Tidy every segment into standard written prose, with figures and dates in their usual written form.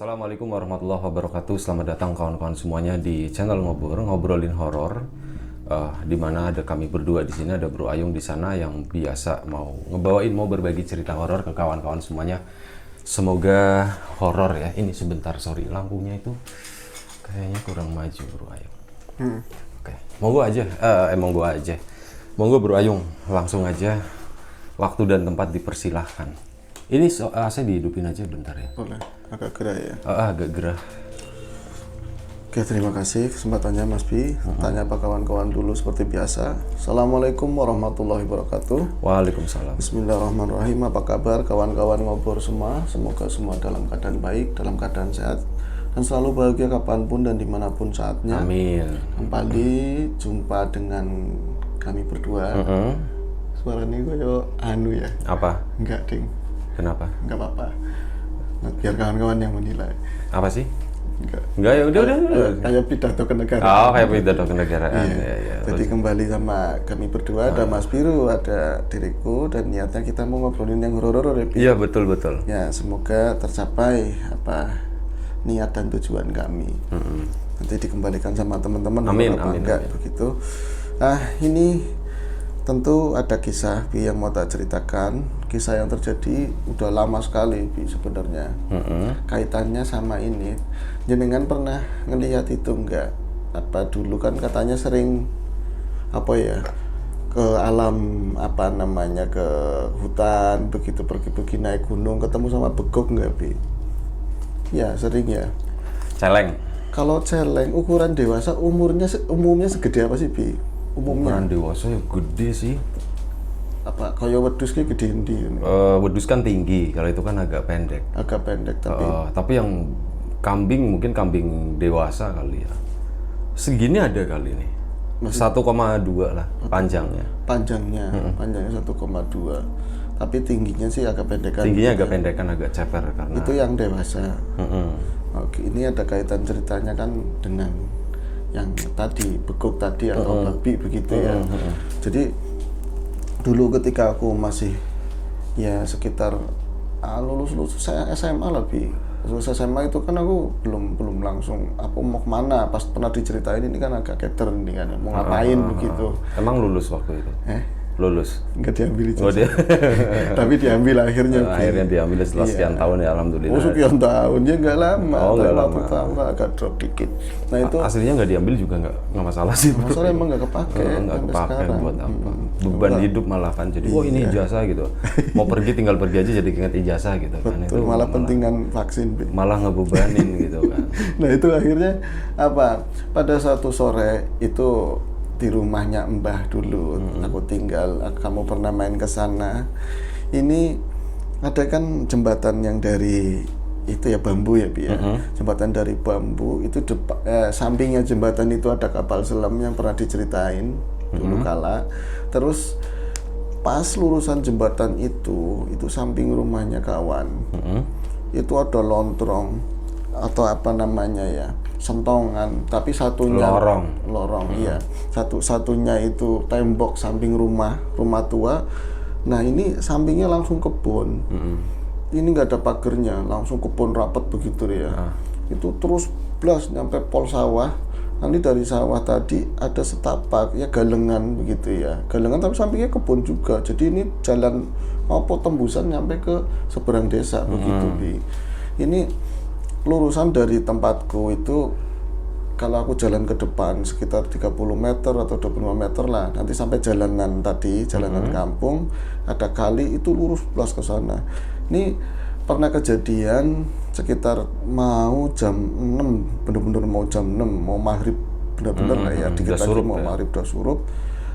Assalamualaikum warahmatullahi wabarakatuh. Selamat datang kawan-kawan semuanya di channel ngobrolin horor. Di mana ada kami berdua di sini, ada Bro Ayung di sana yang biasa mau berbagi cerita horor ke kawan-kawan semuanya. Semoga horor ya. Ini sebentar, sorry, lampunya itu kayaknya kurang maju Bro Ayung. Oke, monggo Bro Ayung, langsung aja. Waktu dan tempat dipersilahkan. Ini saya dihidupin aja bentar ya. Boleh, agak gerah ya. Agak gerah. Oke, terima kasih kesempatannya Mas Bi. Tanya apa kawan-kawan dulu seperti biasa. Assalamualaikum warahmatullahi wabarakatuh. Waalaikumsalam. Bismillahirrahmanirrahim. Apa kabar kawan-kawan ngobrol semua? Semoga semua dalam keadaan baik, dalam keadaan sehat, dan selalu bahagia kapanpun dan dimanapun saatnya. Amin. Kembali jumpa dengan kami berdua. Suara ini kayak anu ya? Apa? Enggak, ding. Kenapa? Enggak apa-apa. Nah, biar kawan-kawan yang menilai. Apa sih? Enggak Ya udah. Kayak pidato kenegaraan. Oh, kayak pidato kenegaraan. Iya. Ya. Jadi kembali sama kami berdua, ada Mas Biru, ada diriku, dan niatnya kita mau ngobrolin yang horor ya. Iya, betul. Ya, semoga tercapai niat dan tujuan kami. Nanti dikembalikan sama teman-teman. Amin. Begitu. Nah, ini tentu ada kisah Bi yang mau tak ceritakan. Kisah yang terjadi udah lama sekali Bi sebenarnya. Kaitannya sama ini. Jenengan pernah ngelihat itu enggak? Apa dulu kan katanya sering ke alam ke hutan begitu pergi naik gunung ketemu sama begok enggak Bi? Ya sering ya. Celeng. Kalau celeng ukuran dewasa umumnya segede apa sih Bi? Ukuran dewasa ya gede sih. Apa kaya wedhus ki gede endi? Wedhus kan tinggi, kalau itu kan agak pendek. Agak pendek Tapi yang kambing mungkin kambing dewasa kali ya. Segini ada kali nih. 1,2 lah panjangnya. Panjangnya 1,2. Tapi tingginya sih agak pendekan. Tingginya agak pendekan, agak ceper karena itu yang dewasa. Oke, ini ada kaitan ceritanya kan dengan yang tadi begok tadi atau babi begitu ya. Jadi dulu ketika aku masih ya sekitar lulus saya SMA lebih. Lulus SMA itu kan aku belum langsung aku mau kemana, pas pernah diceritain ini kan agak keter ini kan mau ngapain begitu. Emang lulus waktu itu? Lulus? Enggak diambil itu. Tapi diambil akhirnya. Akhirnya diambil setelah sekian tahun ya, alhamdulillah. Sekian tahun ya nggak lama. Nggak lama. Tahun agak drop dikit. Nah itu aslinya nggak diambil juga nggak masalah sih. Masalah emang nggak kepake. Nggak kepake buat apa? Beban hidup malah kan jadi. Ini ijazah gitu. Mau pergi tinggal pergi aja jadi ingat ijazah gitu kan. Betul, malah pentingan vaksin. Malah ngebebanin gitu kan. Nah itu akhirnya pada satu sore itu di rumahnya Mbah dulu, aku tinggal. Kamu pernah main ke sana? Ini ada kan jembatan yang dari itu ya bambu ya, Bi ya. Jembatan dari bambu itu sampingnya jembatan itu ada kapal selam yang pernah diceritain dulu kala. Terus pas lurusan jembatan itu samping rumahnya kawan. Itu ada lontrong atau sentongan, tapi satunya lorong iya. Satunya itu tembok samping rumah tua. Nah ini sampingnya langsung kebun. Ini nggak ada pagernya, langsung kebun rapet begitu ya. Itu terus blas nyampe pol sawah. Nanti dari sawah tadi ada setapak ya, galengan begitu ya. Galengan tapi sampingnya kebun juga. Jadi ini jalan tembusan nyampe ke seberang desa begitu Bi. Ini lurusan dari tempatku itu, kalau aku jalan ke depan sekitar 30 meter atau 25 meter lah, nanti sampai jalanan kampung, ada kali itu lurus belas ke sana. Ini pernah kejadian sekitar mau jam 6, bener-bener mau jam 6, mau maghrib bener-bener lah ya, dikit lagi mau maghrib udah surup.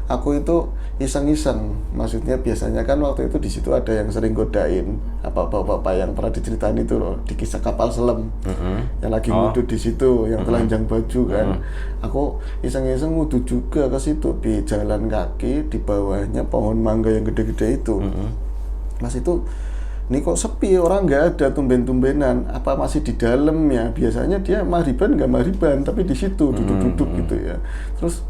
Aku itu iseng-iseng, maksudnya biasanya kan waktu itu di situ ada yang sering godain bapak-bapak yang pernah diceritain itu loh, di kisah kapal selam yang lagi wudhu di situ, yang telanjang baju kan. Aku iseng-iseng wudhu juga ke situ, di jalan kaki, di bawahnya pohon mangga yang gede-gede itu. Mas itu ini kok sepi, orang nggak ada, tumben-tumbenan, apa masih di dalam ya? Biasanya dia maghriban nggak maghriban, tapi di situ duduk-duduk gitu ya. Terus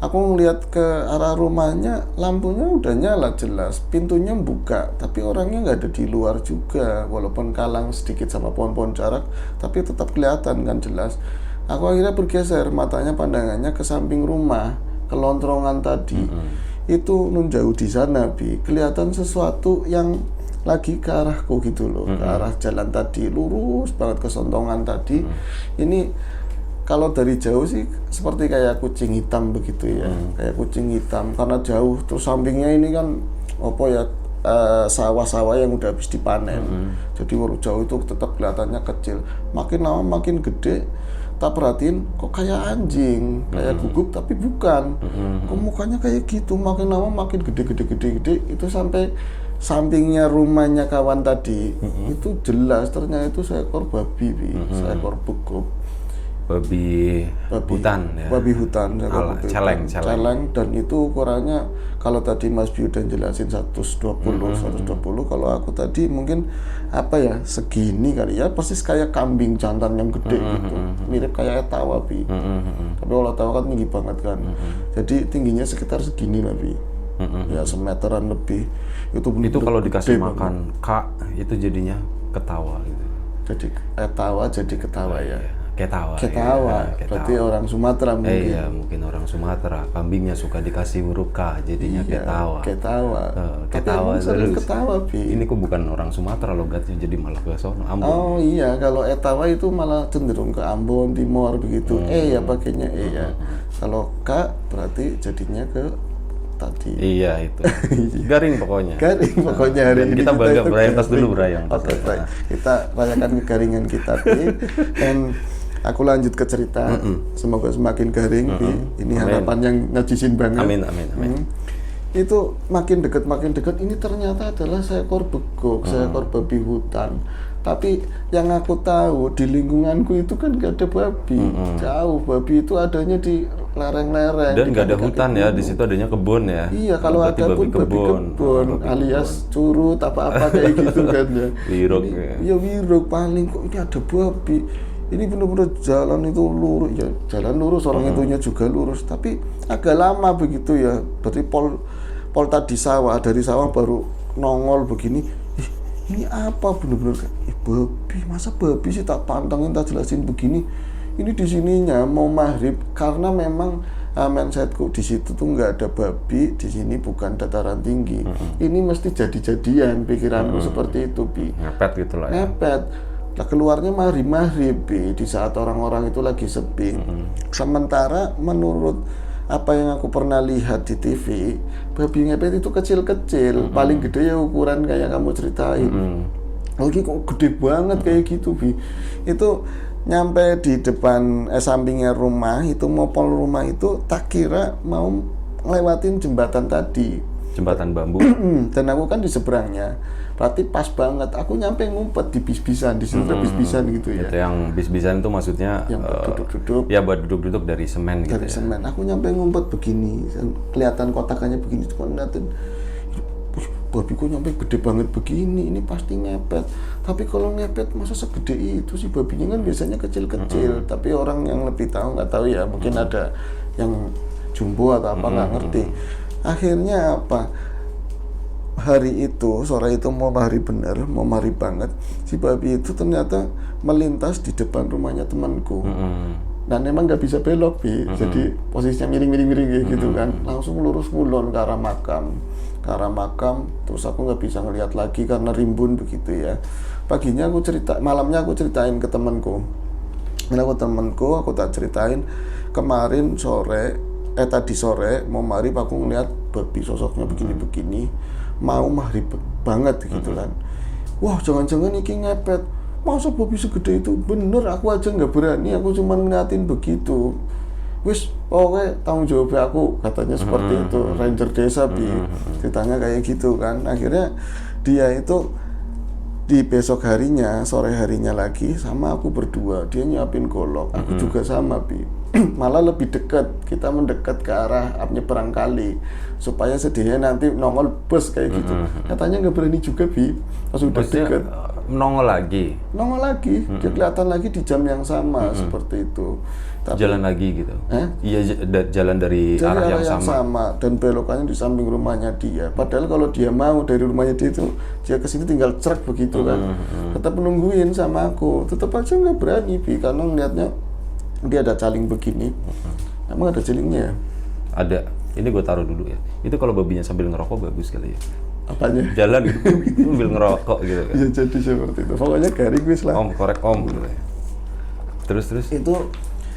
Aku ngeliat ke arah rumahnya, lampunya udah nyala jelas, pintunya buka, tapi orangnya nggak ada di luar juga, walaupun kalang sedikit sama pohon-pohon jarak, tapi tetap kelihatan kan jelas. Aku akhirnya bergeser matanya, pandangannya ke samping rumah, ke lontrongan tadi. Itu nun jauh di sana, Bi, kelihatan sesuatu yang lagi ke arahku gitu loh, ke arah jalan tadi, lurus banget ke sontongan tadi. Ini kalau dari jauh sih seperti kayak kucing hitam begitu ya, kayak kucing hitam karena jauh. Terus sampingnya ini kan apa ya, sawah-sawah yang udah habis dipanen. Jadi baru jauh itu tetap kelihatannya kecil. Makin lama makin gede. Tak perhatiin kok kayak anjing, kayak gugup tapi bukan. Kok mukanya kayak gitu, makin lama makin gede. Itu sampai sampingnya rumahnya kawan tadi. Itu jelas ternyata itu seekor babi, seekor begup. Babi hutan ya. Babi hutan, celeng. Dan itu ukurannya kalau tadi Mas Bi udah jelasin 120, kalau aku tadi mungkin apa ya, segini kali ya, persis kayak kambing jantan yang gede gitu. Mirip kayak etawa, Bi. Tapi kalau etawa kan tinggi banget kan. Jadi tingginya sekitar segini lah, Bi. Ya semeteran lebih. Itu kalau dikasih makan kak itu jadinya ketawa gitu. Jadi etawa jadi ketawa ya. Ketawa. Berarti orang Sumatera mungkin. Iya, mungkin orang Sumatera. Kambingnya suka dikasih huruf K, jadinya ketawa. Ketawa terus. Ketawa, Bi. Ini kok bukan orang Sumatera logatnya, jadi malah ke sono, Ambon. Oh iya, kalau etawa itu malah cenderung ke Ambon, Timor begitu. Ya pakainya ya. Kalau K berarti jadinya ke tadi. Iya itu. Garing pokoknya. Hari ini kita bangga berayang tas dulu berayang. Oke, baik. Kita rayakan kegaringan kita, Bi. Dan aku lanjut ke cerita. Semoga semakin garing, Bi. Ini harapan yang najisin banget. Amin. Itu makin dekat. Ini ternyata adalah seekor begok, seekor babi hutan. Tapi yang aku tahu di lingkunganku itu kan gak ada babi. Jauh, babi itu adanya di lereng-lereng. Dan nggak ada hutan ya, di situ adanya kebun ya. Iya, kalau ada pun babi kebun alias curut apa-apa kayak gitu kan ya. Wiruk. Ya wiruk paling, kok ini ada babi. Ini benar-benar jalan itu lurus ya, jalan lurus, orang itunya juga lurus, tapi agak lama begitu ya. Berarti pol tadi sawah, dari sawah baru nongol begini. Ini apa bener-bener babi, masa babi sih, tak pantengin, tak jelasin begini. Ini di sininya mau maghrib karena memang mindsetku di situ tuh nggak ada babi, di sini bukan dataran tinggi. Ini mesti jadi-jadian pikiranku seperti itu, Bi. Ngepet gitu lah ya. Ngepet. Lah keluarnya maghrib, Bi, di saat orang-orang itu lagi sepi. Sementara menurut apa yang aku pernah lihat di TV, babi ngepet itu kecil-kecil, paling gede ya ukuran kayak kamu ceritain. Lagi kok gede banget kayak gitu, Bi. Itu nyampe di depan sampingnya rumah itu, mopol rumah itu, tak kira mau ngelewatin jembatan tadi. Jembatan bambu. Dan aku kan di seberangnya. Berarti pas banget. Aku nyampe ngumpet di bis-bisan, di situ bis-bisan gitu ya. Itu yang bis-bisan itu maksudnya yang duduk-duduk. Ya buat duduk-duduk dari semen gitu. Dari semen. Aku nyampe ngumpet begini, kelihatan kotakannya begini, cuma ngeliatin. Babi kok nyampe gede banget begini, ini pasti ngepet. Tapi kalau ngepet masa segede itu sih, babinya kan biasanya kecil-kecil. Tapi orang yang lebih tahu nggak tahu ya, mungkin ada yang jumbo atau apa nggak ngerti. Akhirnya apa? Hari itu, sore itu mau hari banget. Si babi itu ternyata melintas di depan rumahnya temanku. Dan emang nggak bisa belok, Bi. Jadi posisinya miring-miring kayak gitu kan. Langsung lurus ngulon ke arah makam. Terus aku nggak bisa ngelihat lagi karena rimbun begitu ya. Paginya malamnya aku ceritain ke temanku. Aku tak ceritain kemarin tadi sore mau maghrib aku ngeliat babi sosoknya begini-begini, mau maghrib banget gitu kan. Wah, jangan-jangan iki ngepet. Masa babi segede itu? Bener, aku aja nggak berani, aku cuma ngeliatin begitu. Wis, oke, tanggung jawab aku, katanya seperti itu. Ranger desa, Bi. Ceritanya kayak gitu kan. Akhirnya dia itu di besok harinya, sore harinya lagi sama aku berdua, dia nyiapin golok, aku juga sama, Bi. Malah lebih dekat, kita mendekat ke arah nyeberang kali supaya sedihnya nanti nongol bus kayak gitu. Katanya nggak berani juga, Bi, pas udah dekat. nongol lagi. Nongol lagi, dia kelihatan lagi di jam yang sama seperti itu. Tapi, jalan lagi gitu. Iya, jalan dari arah yang sama. Dan belokannya di samping rumahnya dia. Padahal kalau dia mau dari rumahnya dia itu, dia ke sini tinggal cerak begitu kan. Tetap nungguin sama aku, tetap aja nggak berani Bi, karena ngeliatnya dia ada caling begini. Emang ada calingnya ya? Ada. Ini gue taruh dulu ya. Itu kalau babinya sambil ngerokok bagus kali ya. Apanya? Jalan gitu sambil ngerokok gitu kan. Ya jadi seperti itu. Pokoknya garing wis lah. Om, korek om gitu ya. Terus Itu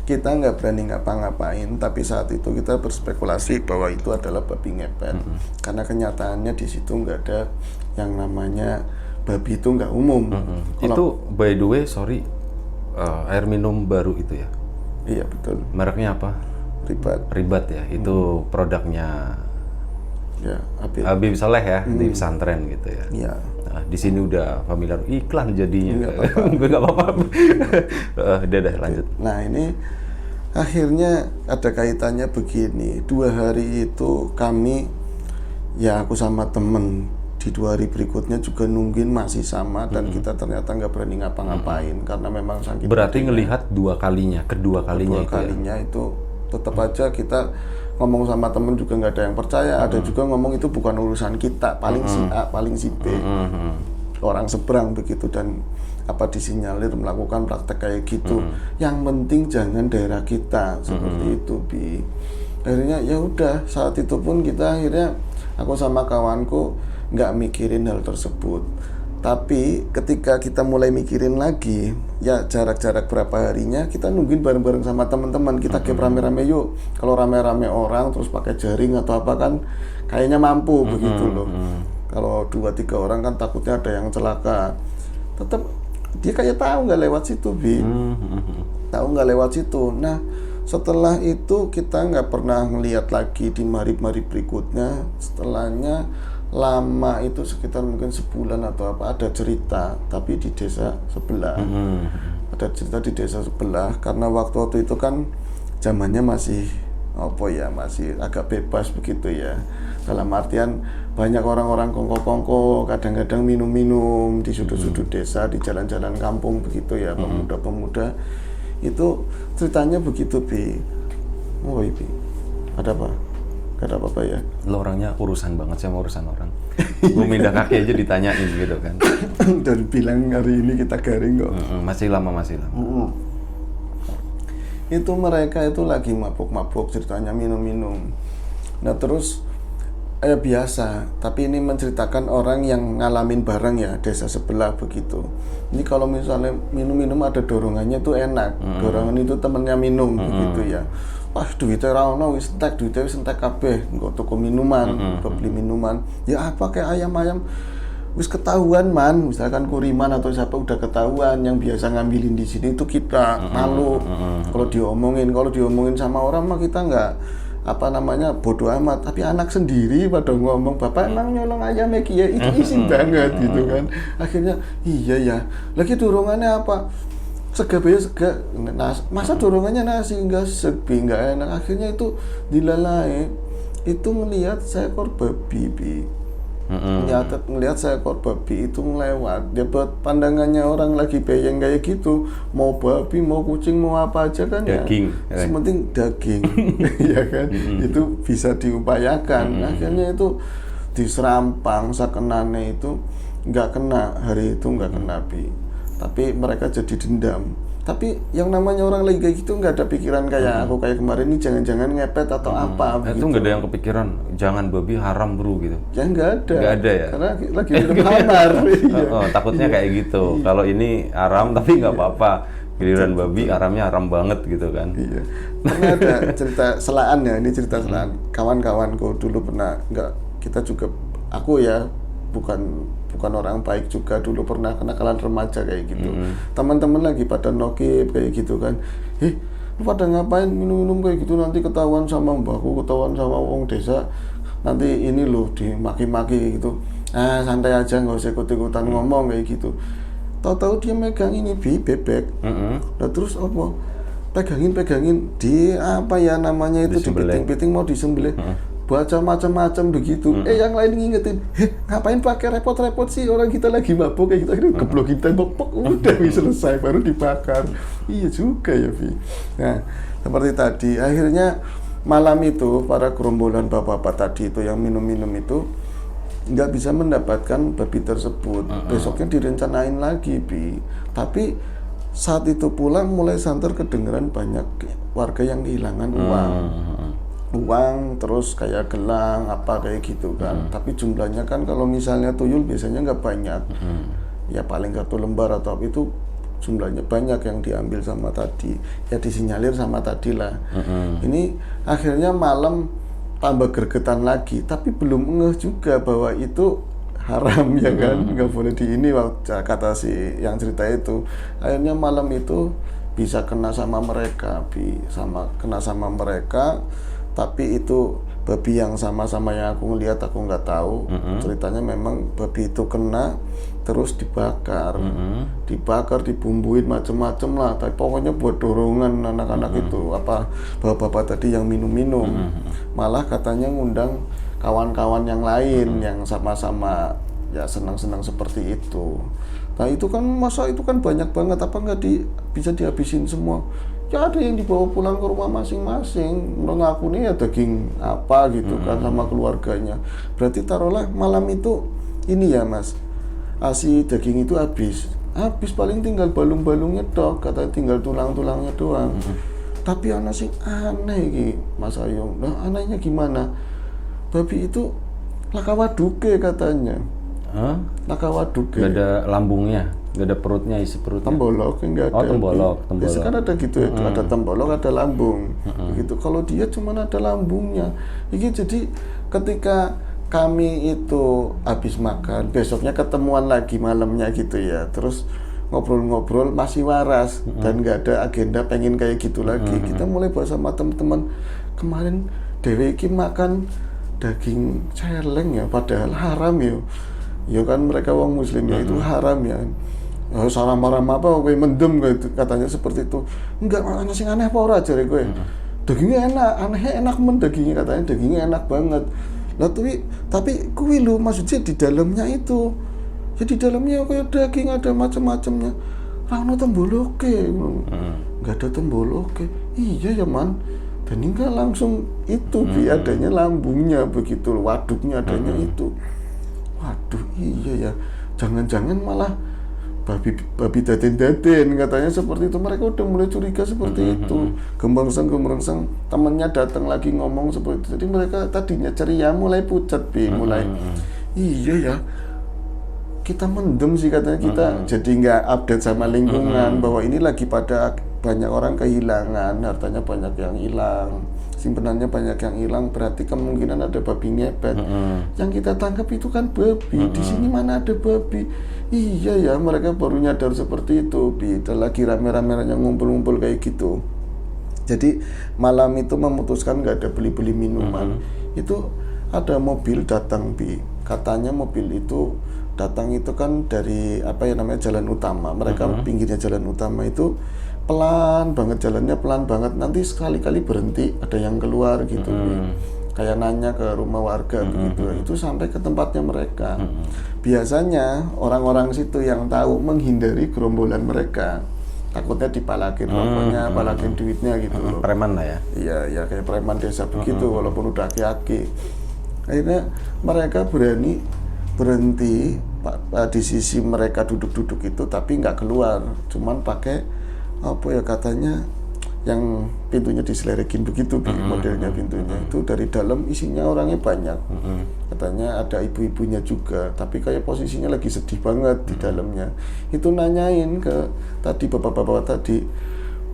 kita nggak berani ngapa-ngapain, tapi saat itu kita berspekulasi bahwa itu adalah babi ngepet. Karena kenyataannya di situ nggak ada yang namanya babi itu nggak umum. Itu by the way, sorry, air minum baru itu ya? Iya betul. Mereknya apa? Ribat ya. Itu produknya ya Habib Saleh ya, di pesantren gitu ya. Iya. Nah, di sini udah familiar iklan jadinya. Nggak apa-apa. Udah lanjut. Nah ini akhirnya ada kaitannya begini. 2 hari itu kami, ya aku sama temen, di 2 hari berikutnya juga nungguin masih sama, dan kita ternyata nggak berani ngapa-ngapain karena memang saking. Berarti ngelihat kedua kalinya itu tetap aja kita ngomong sama temen juga nggak ada yang percaya. Ada juga ngomong itu bukan urusan kita, paling si A, paling si B, orang seberang begitu, dan apa disinyalir melakukan praktek kayak gitu. Yang penting jangan daerah kita, seperti itu Bi. Akhirnya ya udah, saat itu pun kita akhirnya, aku sama kawanku nggak mikirin hal tersebut. Tapi ketika kita mulai mikirin lagi, ya jarak-jarak berapa harinya, kita nungguin bareng-bareng sama teman-teman. Kita game rame-rame yuk. Kalau rame-rame orang terus pakai jaring atau apa kan kayaknya mampu begitu loh. Kalau 2-3 orang kan takutnya ada yang celaka. Tetap dia kayak tahu nggak lewat situ Bi. Tahu nggak lewat situ. Nah setelah itu kita nggak pernah ngelihat lagi di marib-marib berikutnya. Setelahnya lama itu sekitar mungkin sebulan atau apa, ada cerita tapi di desa sebelah. Ada cerita di desa sebelah karena waktu itu kan zamannya masih masih agak bebas begitu ya. Dalam artian banyak orang-orang kongko-kongko, kadang-kadang minum-minum di sudut-sudut desa, di jalan-jalan kampung begitu ya, pemuda-pemuda. Itu ceritanya begitu Bi. Bi, ada apa? Gak ada apa-apa ya. Lo orangnya urusan banget sama urusan orang. Gue mindah kaki aja ditanyain gitu kan. Dan bilang hari ini kita garing kok. Masih lama. Itu mereka itu lagi mabuk-mabuk, ceritanya minum-minum. Nah terus biasa, tapi ini menceritakan orang yang ngalamin bareng ya, desa sebelah begitu. Ini kalau misalnya minum-minum ada dorongannya tuh enak. Dorongan itu temennya minum begitu ya. Wah duitnya rano wis entek kabeh, nggo toko minuman, beli minuman. Ya apa kayak ayam-ayam wis ketahuan man, misalkan Kuriman atau siapa udah ketahuan, yang biasa ngambilin di sini itu kita malu. Kalau diomongin sama orang mah kita nggak bodoh amat, tapi anak sendiri pada ngomong bapak emang nyolong ayam ya itu isin banget gitu kan. Akhirnya iya ya, lagi dorongannya apa? Sega masa dorongannya nasi, enggak sepi, enggak enak. Akhirnya itu dilalai, itu ngelihat seekor babi Bi. Ngelihat seekor babi itu ngelewat. Dia pandangannya orang lagi bayang kayak gitu, mau babi, mau kucing, mau apa aja kan daging, ya. Sementing daging, ya kan. Itu bisa diupayakan. Akhirnya itu diserampang, sakenane itu nggak kena, hari itu nggak kena Bi. Tapi mereka jadi dendam. Tapi yang namanya orang lagi kayak gitu nggak ada pikiran kayak aku kayak kemarin ini jangan-jangan ngepet atau apa. Itu nggak ada yang kepikiran jangan babi haram bro gitu. Ya nggak ada. Nggak ada ya. Karena lagi minum hamar. Takutnya kayak gitu. Kalau ini haram tapi nggak apa-apa. Giliran babi haramnya haram banget gitu kan. Iya. Pernah ada cerita selaan ya. Ini cerita selaan. Kawan-kawanku dulu pernah kita juga aku ya bukan orang baik juga, dulu pernah kenakalan remaja kayak gitu. Teman-teman lagi pada nokip kayak gitu kan. Lu pada ngapain minum-minum kayak gitu, nanti ketahuan sama mbakku, ketahuan sama orang desa, nanti ini loh dimaki-maki gitu. Santai aja, nggak usah ikut-ikutan ngomong kayak gitu. Tahu-tahu dia megang ini bebek. Nah terus apa? Pegangin di apa ya namanya itu, di piting-piting mau disembelih. baca macam-macam begitu. Yang lain ngingetin, ngapain pakai repot-repot sih, orang kita lagi mabuk kayak gitu, akhirnya geblokin tembok, udah selesai, baru dibakar. Iya juga ya, Vi. Nah, seperti tadi, akhirnya malam itu para gerombolan bapak-bapak tadi itu yang minum-minum itu nggak bisa mendapatkan babi tersebut. Besoknya direncanain lagi, Bi. Tapi saat itu pulang mulai santer kedengeran banyak warga yang kehilangan uang, terus kayak gelang apa kayak gitu kan. Tapi jumlahnya kan kalau misalnya tuyul biasanya nggak banyak, ya paling 1 lembar atau apa, itu jumlahnya banyak yang diambil sama tadi, ya disinyalir sama tadi lah. Ini akhirnya malam tambah gregetan lagi, tapi belum ngeh juga bahwa itu haram ya kan, nggak boleh di ini, kata si yang cerita itu. Akhirnya malam itu bisa kena sama mereka, kena sama mereka. Tapi itu babi yang sama-sama yang aku ngeliat, aku nggak tahu. Ceritanya memang babi itu kena terus dibakar, dibumbuin macem-macem lah. Tapi pokoknya buat dorongan anak-anak itu, apa bapak-bapak tadi yang minum-minum. Malah katanya ngundang kawan-kawan yang lain yang sama-sama ya senang-senang seperti itu. Nah itu kan masa itu kan banyak banget, apa nggak bisa dihabisin semua? Ya ada yang dibawa pulang ke rumah masing-masing, mengaku nih ya daging apa gitu kan sama keluarganya. Berarti taruhlah malam itu ini ya Mas, si daging itu habis paling tinggal balung-balungnya dok, katanya tinggal tulang-tulangnya doang. Tapi ana sing aneh iki Mas Ayung. Nah anehnya gimana? Babi itu lakawaduke katanya. Lakawaduke. Gak ada lambungnya, gak ada perutnya, isi perutnya. Tembolok enggak ada. Tembolok. Biasanya kan ada gitu ya, ada tembolok, ada lambung. Begitu. Kalau dia cuma ada lambungnya. Ini jadi ketika kami itu habis makan, besoknya ketemuan lagi malamnya gitu ya. Terus ngobrol-ngobrol masih waras dan nggak ada agenda pengen kayak gitu lagi. Kita mulai bahas sama teman-teman, kemarin Dewi iki makan daging celeng ya, padahal haram ya. Ya kan mereka wong muslim ya, itu haram ya. Salah marah apa kowe mendem gitu, katanya seperti itu. Enggak, ana sing aneh apa ora jare kowe. Dagingnya enak, anehnya enak men dagingnya, katanya dagingnya enak banget. Lah tapi kuwi lho maksudnya di dalamnya itu. Ya di dalamnya kayak daging ada macam-macamnya. Ra ono temboloke. Enggak ada temboloke. Iya ya man. Dan enggak langsung itu adanya lambungnya begitu, waduknya adanya itu. Waduh, iya ya. Jangan-jangan malah babi daden-daden katanya seperti itu. Mereka udah mulai curiga seperti itu. Gembangsang temennya datang lagi ngomong seperti itu. Jadi mereka tadinya ceria mulai pucat mulai. Iya ya. Kita mendem sih katanya, kita jadi nggak update sama lingkungan bahwa ini lagi pada banyak orang kehilangan, hartanya banyak yang hilang, simpenannya banyak yang hilang, berarti kemungkinan ada babi ngepet. Yang kita tangkap itu kan babi, di sini mana ada babi. Iya ya, mereka baru nyadar seperti itu, dan lagi rame-ramenya ngumpul-ngumpul kayak gitu. Jadi malam itu memutuskan nggak ada beli-beli minuman. Itu ada mobil datang, katanya mobil itu datang itu kan dari apa ya namanya jalan utama. Mereka pinggirnya jalan utama itu pelan banget, jalannya pelan banget. Nanti sekali-kali berhenti, ada yang keluar gitu, kayak nanya ke rumah warga begitu. Itu sampai ke tempatnya mereka. Biasanya orang-orang situ yang tahu menghindari gerombolan mereka, takutnya dipalakin rokoknya, palakin duitnya gitu loh. Preman lah ya. Iya, ya kayak preman desa begitu, walaupun udah aki-aki. Akhirnya mereka berhenti di sisi mereka duduk-duduk itu, tapi nggak keluar, cuman pakai apa ya katanya yang pintunya diselerekin begitu, modelnya pintunya itu dari dalam isinya orangnya banyak. Katanya ada ibu-ibunya juga, tapi kayak posisinya lagi sedih banget di dalamnya. Itu nanyain ke tadi bapak-bapak tadi,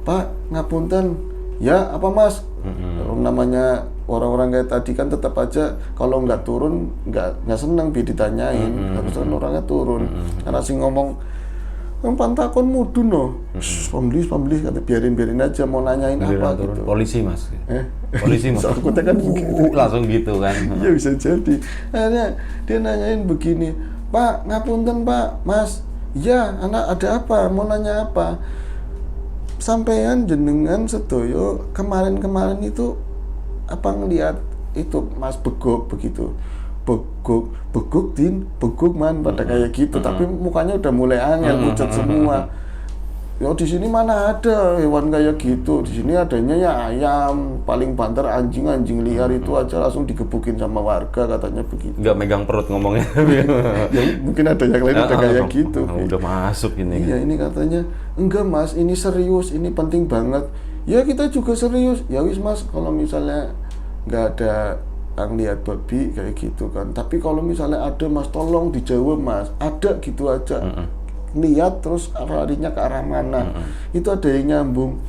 Pak ngapunten, ya apa Mas? Namanya orang-orang kayak tadi kan tetap aja kalau nggak turun nggak seneng ditanyain, harus orangnya turun. Karena sih ngomong pantakon mudun loh, pembeli kata biarin aja, mau nanyain apa gitu. Polisi Mas, polisi Mas. Takutnya kan begitu. Langsung gitu kan. Iya bisa jadi. Akhirnya dia nanyain begini, Pak ngapunten Pak, Mas, ya anak ada apa, mau nanya apa? Sampean jenengan sedoyo kemarin itu apa ngelihat itu Mas beguk begitu. Beguk din, beguk man pada kayak gitu, tapi mukanya udah mulai angel, pucat semua. Ya di sini mana ada hewan kayak gitu, di sini adanya ya ayam, paling banter anjing liar itu aja langsung digebukin sama warga katanya begitu. Nggak megang perut ngomongnya. Ya mungkin ada yang lain udah kayak gitu. Udah masuk ini. Iya ini katanya, enggak Mas, ini serius, ini penting banget. Ya kita juga serius. Ya wis Mas, kalau misalnya nggak ada yang lihat babi kayak gitu kan. Tapi kalau misalnya ada Mas, tolong dijawab Mas. Ada gitu aja. Lihat terus larinya ke arah mana. Itu ada yang nyambung.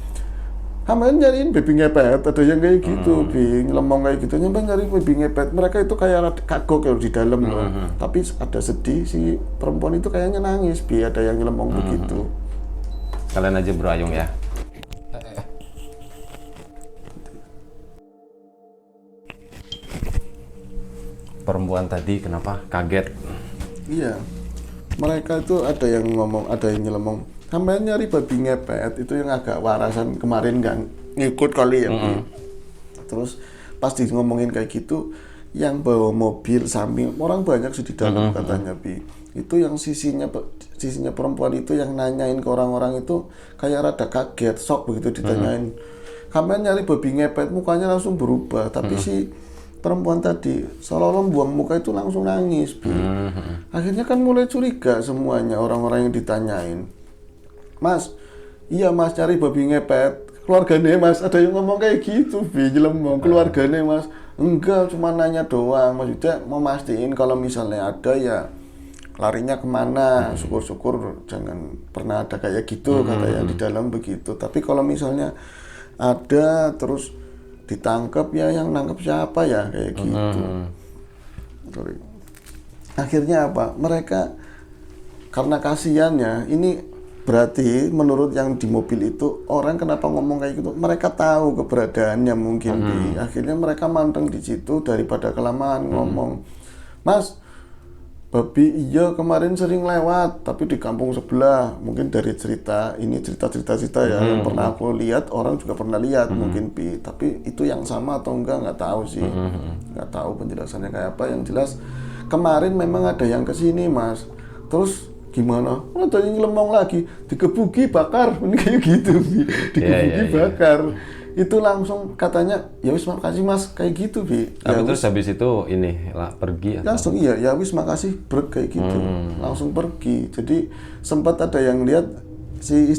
Hamil nyariin babi ngepet, ada yang kayak gitu, nyelemong kayak gitu, nyampe nyari babi ngepet. Mereka itu kayak kagok kalau di dalam loh. Tapi ada sedih si perempuan itu kayaknya nangis, ada yang nyelemong begitu. Kalian aja berayung ya. Perempuan tadi kenapa kaget? Iya, mereka itu ada yang ngomong, ada yang nyelemong. Sampai nyari babi ngepet itu yang agak warasan kemarin kan ngikut kali ya. Terus pas di ngomongin kayak gitu, yang bawa mobil samping orang banyak sih di dalam katanya Bi. Itu yang sisinya perempuan itu yang nanyain ke orang-orang itu kayak rada kaget, shock begitu ditanyain. Sampai nyari babi ngepet mukanya langsung berubah, tapi si perempuan tadi seolah-olah buang muka itu langsung nangis, Bi. Akhirnya kan mulai curiga semuanya orang-orang yang ditanyain. Mas, iya Mas cari babi ngepet. Keluarganya Mas, ada yang ngomong kayak gitu, Bi, jelembong. Keluarganya Mas, enggak, cuma nanya doang. Maksudnya mau mastiin kalau misalnya ada ya larinya kemana. Syukur-syukur jangan pernah ada kayak gitu, kata yang di dalam begitu. Tapi kalau misalnya ada terus ditangkap ya yang nangkep siapa ya kayak gitu. Akhirnya apa? Mereka karena kasihannya ini berarti menurut yang di mobil itu orang kenapa ngomong kayak gitu? Mereka tahu keberadaannya mungkin. Akhirnya mereka manteng di situ daripada kelamaan ngomong. Mas, babi iya kemarin sering lewat, tapi di kampung sebelah. Mungkin dari cerita ini cerita ya yang pernah aku lihat, orang juga pernah lihat mungkin Bi. Tapi itu yang sama atau enggak nggak tahu sih. Nggak tahu penjelasannya kayak apa. Yang jelas kemarin memang ada yang kesini Mas. Terus gimana? Ada yang lemong lagi, digebuki bakar, ini kayak gitu Bi. Digebuki bakar. Itu langsung katanya ya wis makasih Mas kayak gitu Bi. Tapi Ya, terus habis itu ini lah pergi atau? langsung iya ya wis makasih brek kayak gitu. Langsung pergi. Jadi sempat ada yang lihat si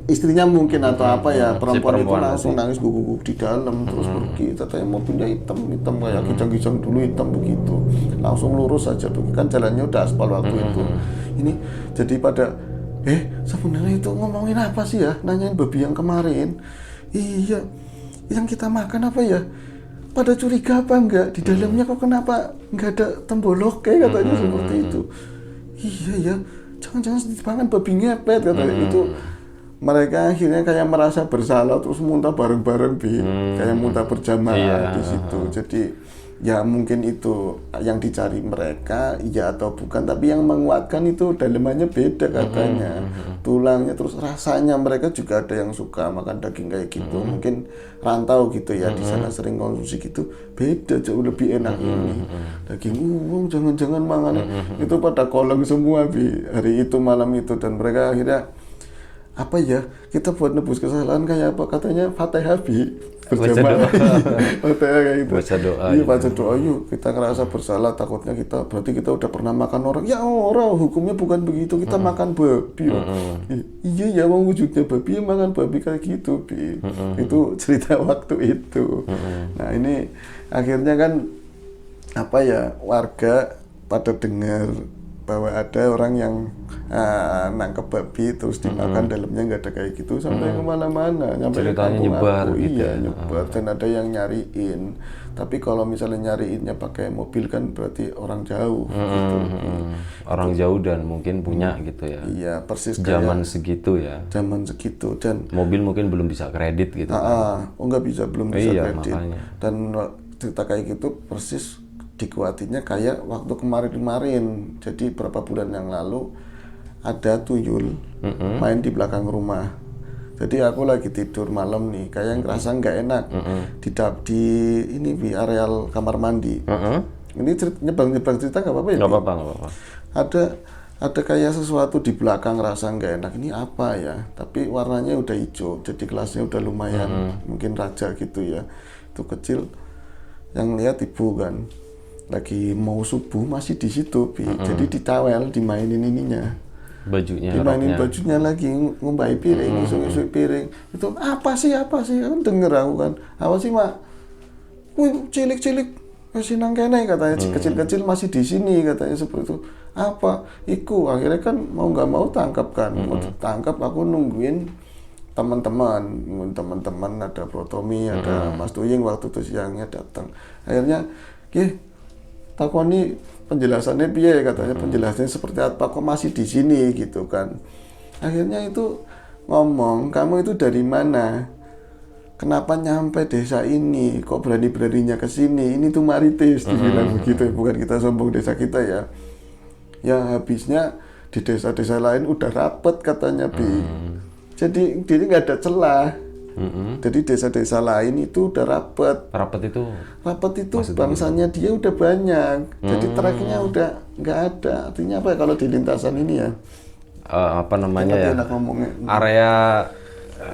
istrinya mungkin atau apa ya perempuan itu langsung nangis guguk di dalam terus pergi. Katanya mobilnya hitam kayak kijang-kijang dulu hitam begitu. Langsung lurus aja pergi, kan jalannya udah aspal waktu itu. Ini jadi pada sebenarnya itu ngomongin apa sih ya? Nanyain babi yang kemarin. Iya, yang kita makan apa ya? Pada curiga apa enggak? Di dalamnya kok kenapa enggak ada tembolok kayak katanya seperti itu. Iya ya, jangan-jangan pangan babi ngepet katanya itu. Mereka akhirnya kayak merasa bersalah terus muntah bareng-bareng Bi. Kayak muntah berjamaah di situ. Jadi ya mungkin itu yang dicari mereka, iya atau bukan, tapi yang menguatkan itu dalemannya beda katanya. Tulangnya terus rasanya mereka juga ada yang suka makan daging kayak gitu. Mungkin rantau gitu ya, di sana sering konsumsi gitu. Beda, jauh lebih enak ini. Daging jangan-jangan mangan. Itu pada kolong semua Bi hari itu malam itu, dan mereka akhirnya apa ya, kita buat nebus kesalahan kayak apa katanya Fatihah Bi, berjamaah. Fatihah kayak gitu. Baca doa. Iya, baca doa yuk. Kita ngerasa bersalah, takutnya berarti kita udah pernah makan orang. Ya orang, hukumnya bukan begitu. Kita makan babi. Iya ya, mau wujudnya babi ya makan babi kayak gitu Bi. Itu cerita waktu itu. Nah ini akhirnya kan apa ya, warga pada dengar bahwa ada orang yang nangkep babi terus dimakan dalamnya nggak ada kayak gitu, sampai kemana-mana, sampai ceritanya nyebar gitu iya ya. nyebar, dan ada yang nyariin. Tapi kalau misalnya nyariinnya pakai mobil kan berarti orang jauh gitu. Orang jauh dan mungkin punya gitu ya. Iya persis Zaman kayak segitu ya. zaman segitu, dan Mobil mungkin belum bisa kredit gitu. nggak bisa, belum bisa Iya, kredit. makanya. Dan cerita kayak gitu persis dikuatinya kayak waktu kemarin. Jadi beberapa bulan yang lalu ada tuyul main di belakang rumah. Jadi aku lagi tidur malam nih, kayak ngerasa nggak enak di ini di areal kamar mandi. Ini nyebrang cerita nggak apa-apa ya? Nggak apa-apa, nggak apa-apa. Ada kayak sesuatu di belakang rasa nggak enak. Ini apa ya? Tapi warnanya udah hijau, jadi kelasnya udah lumayan, mungkin raja gitu ya. Itu kecil. Yang lihat ibu kan, lagi mau subuh masih di situ, jadi ditawel, dimainin ininya. Dimainin bajunya lagi, ngumbai piring, isu-isu piring. Itu apa sih? Kan denger aku kan. Apa sih mak? Wih, cilik-cilik masih nang kene katanya, kecil-kecil masih di sini katanya seperti itu. Apa? Iku akhirnya kan mau nggak mau tangkap kan. Mau tangkap aku nungguin teman-teman ada Protomi, ada Mas Tuying waktu itu siangnya datang. Akhirnya, takoni penjelasannya piye katanya, penjelasannya seperti apa, kok masih di sini gitu kan. Akhirnya itu ngomong, kamu itu dari mana? Kenapa nyampe desa ini? Kok berani-beraninya ke sini? Ini tuh Maritis dibilang begitu, bukan kita sombong desa kita ya. Ya habisnya di desa-desa lain udah rapet katanya Bi. Jadi dia nggak ada celah. Jadi desa-desa lain itu udah rapet. Rapet itu bangsanya dia udah banyak. Jadi tracknya udah nggak ada. Artinya apa ya kalau di lintasan ini ya? Apa namanya ya? Area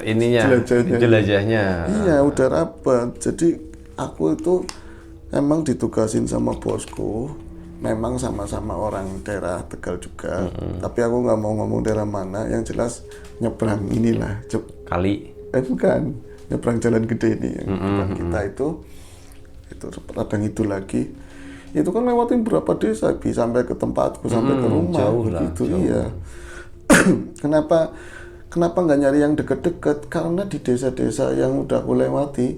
ininya, jelajahnya. Iya udah rapet. Jadi aku itu emang ditugasin sama bosku. Memang sama-sama orang daerah Tegal juga, tapi aku nggak mau ngomong daerah mana. Yang jelas nyebrang inilah kali. Bukan, nyebrang jalan gede ini yang depan kita itu radang itu lagi. Itu kan lewatin berapa desa, bisa sampai ke tempatku, sampai ke rumah. Jauh lah, gitu, jauh. Iya. Kenapa nggak nyari yang deket-deket? Karena di desa-desa yang udah aku lewati,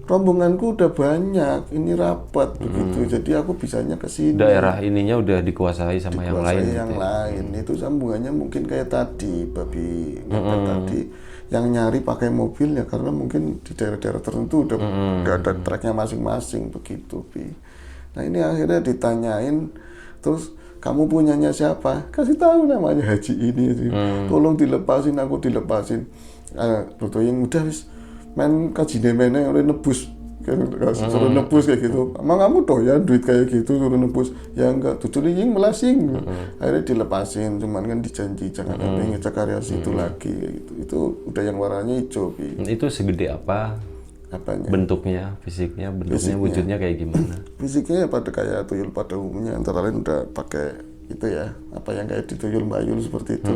rombonganku udah banyak, ini rapat begitu, jadi aku bisanya ke sini. Daerah ininya udah dikuasai sama yang lain. Yang lain itu sambungannya mungkin kayak tadi, babi tadi, yang nyari pakai mobil ya karena mungkin di daerah-daerah tertentu udah ada treknya masing-masing begitu, Bi. Nah ini akhirnya ditanyain, terus kamu punyanya siapa? Kasih tahu namanya Haji ini, tolong dilepasin, aku dilepasin. Betul yang udah wis main kajine mene oleh nebus suruh nebus kayak gitu. Emang kamu doyan duit kayak gitu suruh nebus? Ya enggak, tujuh liying melasing. Akhirnya dilepasin, cuman kan dijanji jangan sampai ngecek area situ lagi kayak gitu. Itu udah yang warnanya hijau. Itu segede apa? Apanya? Bentuknya, fisiknya, wujudnya kayak gimana? Fisiknya ya pada kayak tuyul pada umumnya, antara lain udah pakai itu ya, apa yang kayak dituyul bayul seperti itu.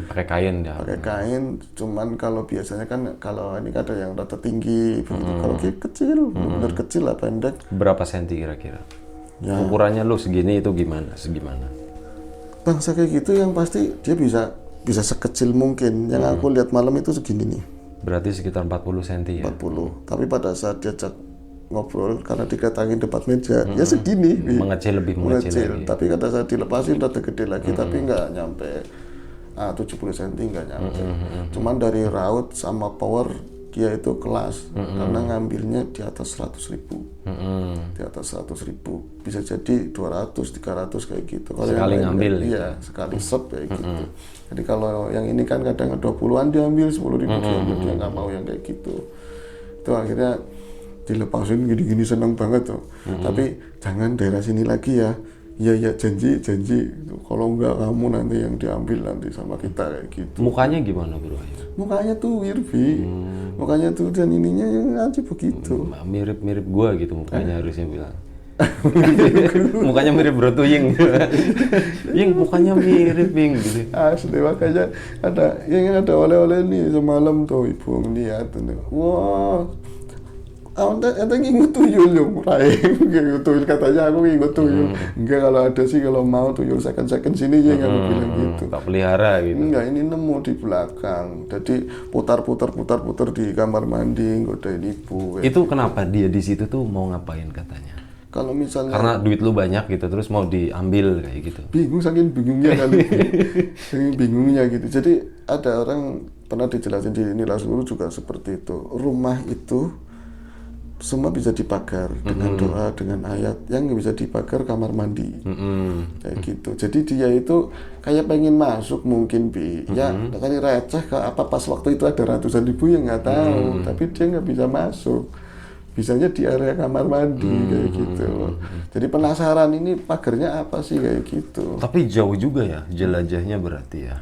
Pakai kain ya. Pakai kain, cuman kalau biasanya kan kalau ini kan ada yang rata tinggi begitu. Kalau kecil, benar kecil lah, pendek. Berapa senti kira-kira? Ya. Ukurannya lu segini itu gimana? Segimana? Bangsa kayak gitu yang pasti dia bisa sekecil mungkin. Yang aku lihat malam itu segini nih. Berarti sekitar 40 cm ya? 40. Tapi pada saat diajak ngobrol, karena dikatangin depan meja, ya segini. Lebih mengecil lagi. Tapi pada saat dilepasin udah gede lagi, tapi nggak nyampe 70 cm, nggak nyampe. Cuman dari raut sama power, dia itu kelas. Karena ngambilnya di atas 100.000. Di atas 100.000. Bisa jadi 200, 300 kayak gitu. Kalau sekali ngambil? Iya, sekali sep kayak gitu. Jadi kalau yang ini kan kadang 20-an diambil, 10.000 diambil, dia nggak mau yang kayak gitu. Itu akhirnya dilepasin gini-gini, seneng banget tuh. Tapi jangan daerah sini lagi ya. Iya janji. Kalau enggak kamu nanti yang diambil nanti sama kita kayak gitu. Mukanya gimana bro? Mukanya tuh Wirbi. Mukanya tuh dan ininya yang aja begitu. Mirip-mirip gua gitu mukanya harusnya bilang. Mukanya mirip Bro Tuying. Ying mukanya mirip Ying gitu. Asli makanya ada oleh-oleh nih semalam tuh ibu ngeliat tuh. Wah. Ente ngingut tuyul yo, ngingut tuyul katanya aku ngingut tuyul. Enggak, kalau ada sih kalau mau tuyul second sini aja aku bilang gitu. Tak pelihara gitu. Enggak, ini nemu di belakang. Jadi putar di kamar mandi godain ibu. Itu kenapa dia di situ tuh mau ngapain katanya? Kalau misalnya karena duit lu banyak gitu terus mau diambil kayak gitu. Bingung, saking bingungnya kali. Saking bingungnya gitu. Jadi ada orang pernah dijelasin di ini Rasulu juga seperti itu. Rumah itu semua bisa dipagar dengan doa, dengan ayat. Yang bisa dipagar kamar mandi, kayak gitu. Jadi dia itu kayak pengen masuk mungkin ya kali receh apa pas waktu itu ada ratusan ribu yang nggak tahu, tapi dia nggak bisa masuk, bisanya di area kamar mandi kayak gitu. Jadi penasaran ini pagarnya apa sih kayak gitu. Tapi jauh juga ya jelajahnya berarti ya.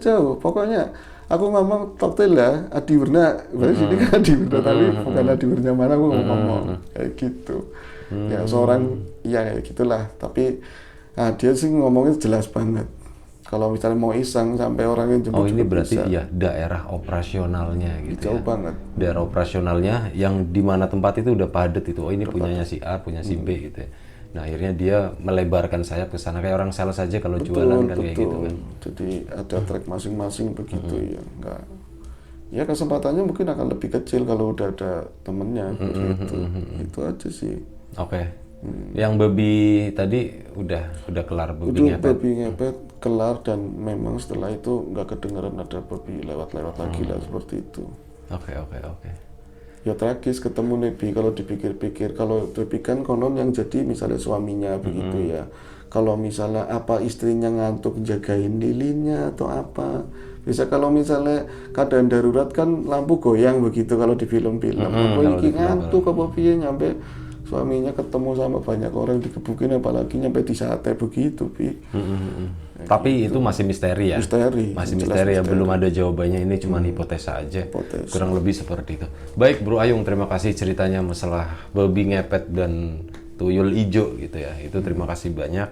Jauh, pokoknya aku ngomong koktail ya, Adiwerna, berarti sini kan Adiwerna, tapi bukan Adiwerna mana aku ngomong kayak gitu. Ya seorang, ya kayak gitulah. Tapi dia sih ngomongnya jelas banget. Kalau misalnya mau iseng sampai orangnya jemput. Oh ini juga berarti bisa. ya daerah operasionalnya gitu Jauh ya. banget. Daerah operasionalnya yang di mana tempat itu udah padat itu. Oh ini punyanya si A, punya si B gitu ya. Nah akhirnya dia melebarkan sayap ke sana kayak orang sales saja kalau jualan kan kayak gitu kan. Jadi ada track masing-masing begitu ya. Enggak. Ya kesempatannya mungkin akan lebih kecil kalau udah ada temennya gitu. Itu aja sih. Oke. Yang babi tadi udah kelar babi Udah ngepet. babi ngepet kelar dan memang setelah itu nggak kedengaran ada babi lewat-lewat lagi lah seperti itu. Oke. Ya tragis ketemu Nebi kalau dipikir-pikir. Kalau Nebi kan konon yang jadi misalnya suaminya begitu ya. Kalau misalnya apa istrinya ngantuk jagain lilinnya atau apa. Bisa kalau misalnya keadaan darurat kan lampu goyang begitu kalau di film-film. Apa iki ngantuk apa piye nyampe suaminya ketemu sama banyak orang dikebukin apalagi nyampe di sate begitu Bi. Tapi itu masih misteri ya. Misteri. Masih misteri ya, belum ada jawabannya, ini cuma hipotesa aja. Hipotesa. Kurang lebih seperti itu. Baik Bro Ayung, terima kasih ceritanya masalah babi ngepet dan tuyul ijo gitu ya. Itu terima kasih banyak.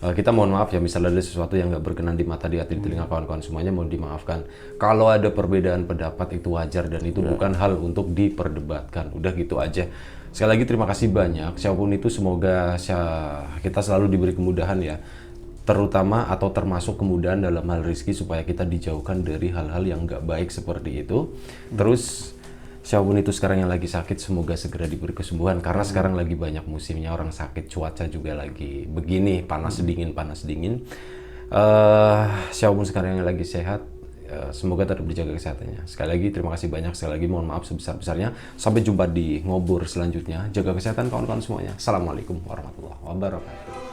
Kita mohon maaf ya misalnya ada sesuatu yang nggak berkenan di mata, di hati, di telinga kawan-kawan semuanya, mohon dimaafkan. Kalau ada perbedaan pendapat itu wajar dan itu bukan hal untuk diperdebatkan. Udah gitu aja. Sekali lagi terima kasih banyak. Siapapun itu semoga kita selalu diberi kemudahan ya. Terutama atau termasuk kemudahan dalam hal rezeki supaya kita dijauhkan dari hal-hal yang nggak baik seperti itu. Terus siapapun itu sekarang yang lagi sakit semoga segera diberi kesembuhan karena sekarang lagi banyak musimnya orang sakit, cuaca juga lagi begini panas dingin. Siapapun sekarang yang lagi sehat semoga tetap dijaga kesehatannya. Sekali lagi terima kasih banyak, sekali lagi mohon maaf sebesar-besarnya. Sampai jumpa di ngobor selanjutnya. Jaga kesehatan kawan-kawan semuanya. Assalamualaikum warahmatullahi wabarakatuh.